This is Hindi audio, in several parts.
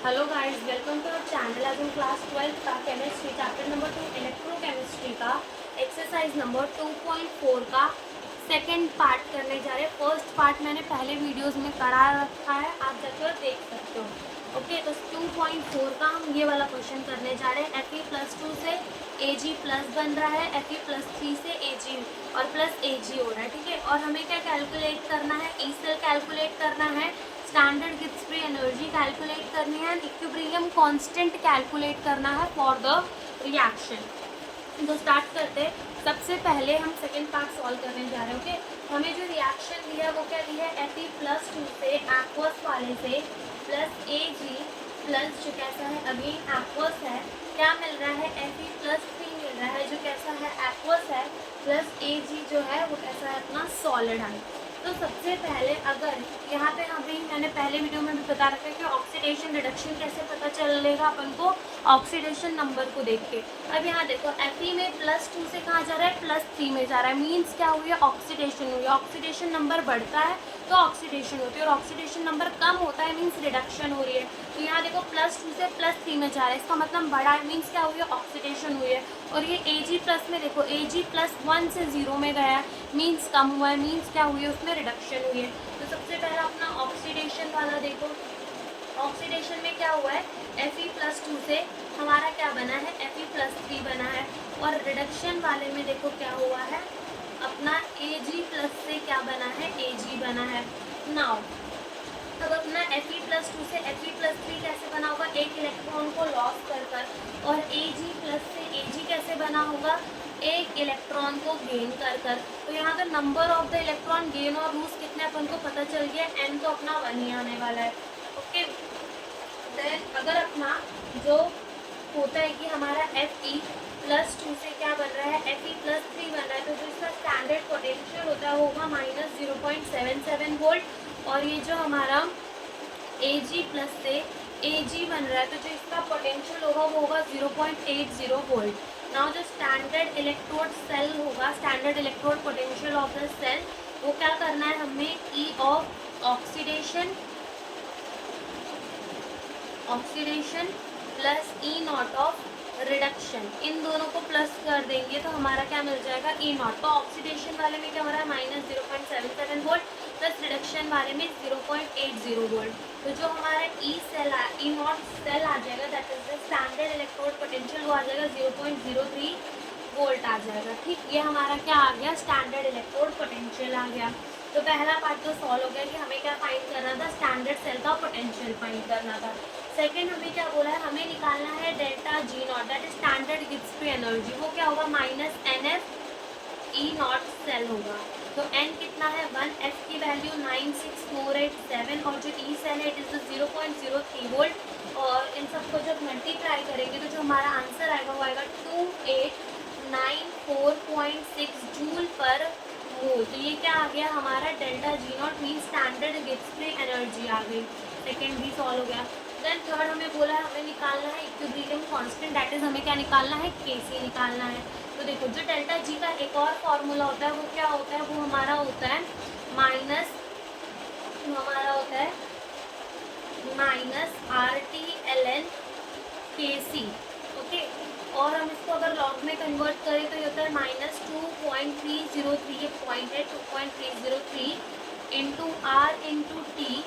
Hello guys, welcome to our channel. आज हम क्लास 12 का केमिस्ट्री चैप्टर नंबर 2 इलेक्ट्रोकेमिस्ट्री का एक्सरसाइज नंबर 2.4 का सेकंड पार्ट करने जा रहे हैं। फर्स्ट पार्ट मैंने पहले वीडियोस में करा रखा है, आप जाकर देख सकते हो। ओके, तो 2.4 का हम ये वाला क्वेश्चन करने जा रहे हैं। Fe+2 से Ag प्लस बन रहा है, Fe+3 से Ag और प्लस Ag हो रहा है, ठीक है। और हमें क्या कैलकुलेट करना है? ई सेल कैलकुलेट करना है, standard Gibbs free energy calculate करनी है, इक्विलिब्रियम कांस्टेंट कैलकुलेट करना है फॉर द रिएक्शन। तो स्टार्ट करते हैं। सबसे पहले हम सेकेंड पार्ट सॉल्व करने जा रहे हैं। ओके, हमें जो रिएक्शन दिया है वो क्या दिया है? Fe+2 से एक्वस वाले से प्लस Ag प्लस जो कैसा है अगेन एक्वस है, क्या मिल रहा है? Fe+3 मिल रहा है जो कैसा है एक्वस है, प्लस Ag जो है वो कैसा है अपना सॉलिड है। तो सबसे पहले अगर यहाँ पे अभी मैंने पहले वीडियो में भी बता रखा है कि ऑक्सीडेशन रिडक्शन कैसे पता चलेगा अपन को, ऑक्सीडेशन नंबर को देख के। अब यहाँ देखो Fe में +2 से कहाँ जा रहा है? +3 में जा रहा है। मीन्स क्या हुई है? ऑक्सीडेशन हुई है। ऑक्सीडेशन नंबर बढ़ता है तो ऑक्सीडेशन होती है, और ऑक्सीडेशन नंबर कम होता है मीन्स रिडक्शन हो रही है। तो यहाँ देखो +2 से +3 में जा रहा है, इसका मतलब बढ़ा है, मीन्स क्या हुई है? ऑक्सीडेशन हुई है। और ये Ag प्लस में देखो Ag+1 से 0 में गया है, मीन्स कम हुआ है, मीन्स क्या हुई है? उसमें रिडक्शन हुई है। तो सबसे पहला अपना ऑक्सीडेशन वाला देखो। ऑक्सीडेशन में क्या हुआ है? Fe+2 से हमारा क्या बना है? Fe+3 बना है। और रिडक्शन वाले में देखो क्या हुआ है? अपना Ag+ से क्या बना है? Ag बना है। नाउ अब अपना Fe+2 से Fe+3 कैसे बना होगा? एक इलेक्ट्रॉन को लॉस कर कर। और Ag+ से Ag कैसे बना होगा? एक इलेक्ट्रॉन को गेन कर कर। तो यहाँ का number of the electron gain और लूज कितने अपन को पता चल गया, n तो अपना 1 ही आने वाला है। ओके, देन अगर अपना जो होता है कि हमारा Fe+2 से क्या बन रहा है? Fe+3 बन रहा है, तो जो इसका स्टैंडर्ड पोटेंशियल होता है वो होगा -0.77 वोल्ट। और ये जो हमारा Ag+ से Ag बन रहा है, तो जो इसका पोटेंशियल होगा वो होगा 0.80 वोल्ट। नाउ जो स्टैंडर्ड इलेक्ट्रोड सेल होगा, standard electrode potential of the cell, वो क्या करना है हमें? E of oxidation plus E0 of reduction, इन दोनों को प्लस कर देंगे तो हमारा क्या मिल जाएगा? E0। तो ऑक्सीडेशन वाले में क्या हो रहा है? -0.77 वोल्ट प्लस रिडक्शन वाले में 0.80 वोल्ट। तो जो हमारा E0 सेल आ जाएगा, that is the standard electrode potential, वो आ जाएगा 0.03 वोल्ट आ जाएगा। ठीक, ये हमारा क्या आ गया? स्टैंडर्ड इलेक्ट्रोड पोटेंशियल आ गया। तो पहला पार्ट तो सॉल्व हो गया कि हमें क्या फाइंड करना था? स्टैंडर्ड सेल का पोटेंशियल फाइंड करना था। सेकेंड हमें क्या बोला है? हमें निकालना है delta G0, that is standard Gibbs free energy. वो क्या होगा? -NF E0 सेल होगा। तो n कितना है? 1, F की वैल्यू 96487, और जो E सेल है इट इज 0.03 वोल्ट। और इन सबको जब मल्टीप्लाई करेंगे तो जो हमारा आंसर आएगा वो आएगा 2894.6 जूल पर मोल। तो ये क्या आ गया हमारा? Delta G0 mean standard Gibbs free energy आ गई। सेकेंड भी सॉल्व हो गया। देन थर्ड हमें बोला है हमें निकालना है इक्विलिब्रियम कांस्टेंट, दैट इज हमें क्या निकालना है? Kc निकालना है। तो देखो जो डेल्टा G का एक और फॉर्मूला होता है वो क्या होता है? वो हमारा होता है -RT ln Kc। ओके, और हम इसको अगर लॉग में कन्वर्ट करें तो ये होता है -2.303, ये पॉइंट है 2.303 into R into T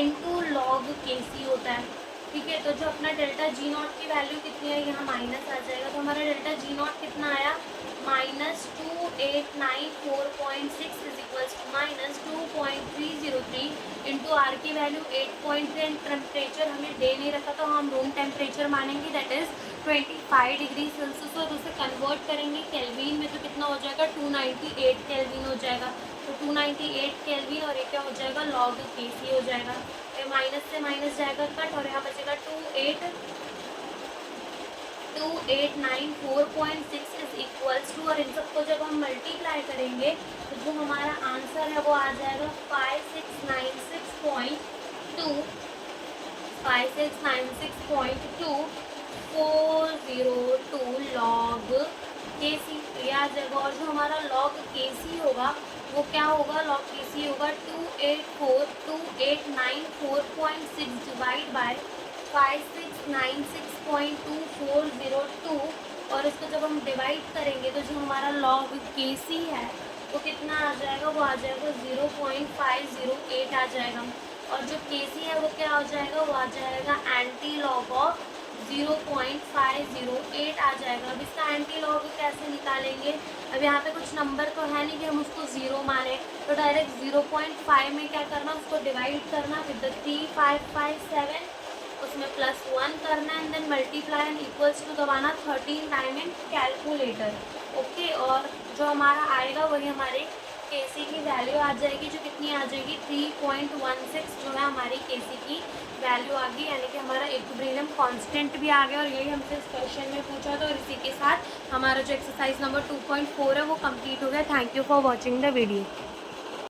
into log Kc होता है। ठीक है, तो जो अपना डेल्टा G0 की वैल्यू कितनी है? यहाँ माइनस आ जाएगा, तो हमारा डेल्टा G0 कितना आया? -2894.6 is equals to -2.303 into R की वैल्यू 8.3। टेम्परेचर हमें दे नहीं रखा तो हम रूम टेम्परेचर मानेंगे, दैट इज 25 डिग्री सेल्सियस। और उसे कन्वर्ट करेंगे केल्विन में तो कितना हो जाएगा? 298 केल्विन हो जाएगा। तो 298 केल्विन और ये क्या हो जाएगा? लॉग Kc हो जाएगा। माइनस से माइनस जाएगा कट, और यहाँ बचेगा 2894.6 इज इक्वल्स टू, और इन सबको जब हम मल्टीप्लाई करेंगे तो जो हमारा आंसर है वो आ जाएगा 5696.2 लॉग Kc ये आ जाएगा। और जो हमारा लॉग Kc होगा वो क्या होगा? लॉग Kc होगा 2894.6 डिवाइड बाय 5696.2402 और इसको जब हम डिवाइड करेंगे तो जो हमारा लॉग KC है वो कितना आ जाएगा, वो आ जाएगा 0.508 आ जाएगा। और जो KC है वो क्या हो जाएगा, वो आ जाएगा एंटी लॉग ऑफ 0.508 आ जाएगा। अब इसका एंटी लॉग कैसे निकालेंगे, अब यहाँ पे कुछ नंबर तो है नहीं कि हम उसको ज़ीरो माने, तो डायरेक्ट 0.5 में क्या करना, उसको डिवाइड करना विद 3557, उसमें +1 करना and then multiply and equals to दबाना 13 टाइम इन कैलकुलेटर। ओके, और जो हमारा आएगा वही हमारे KC की वैल्यू आ जाएगी, जो कितनी आ जाएगी 3.16 जो है हमारी KC की वैल्यू आ गई, यानी कि हमारा इक्विलिब्रियम कांस्टेंट भी आ गया। और यही हमसे इस क्वेश्चन में पूछा था और इसी के साथ हमारा जो एक्सरसाइज नंबर 2.4 है वो कंप्लीट हो गया। Thank you for watching the video.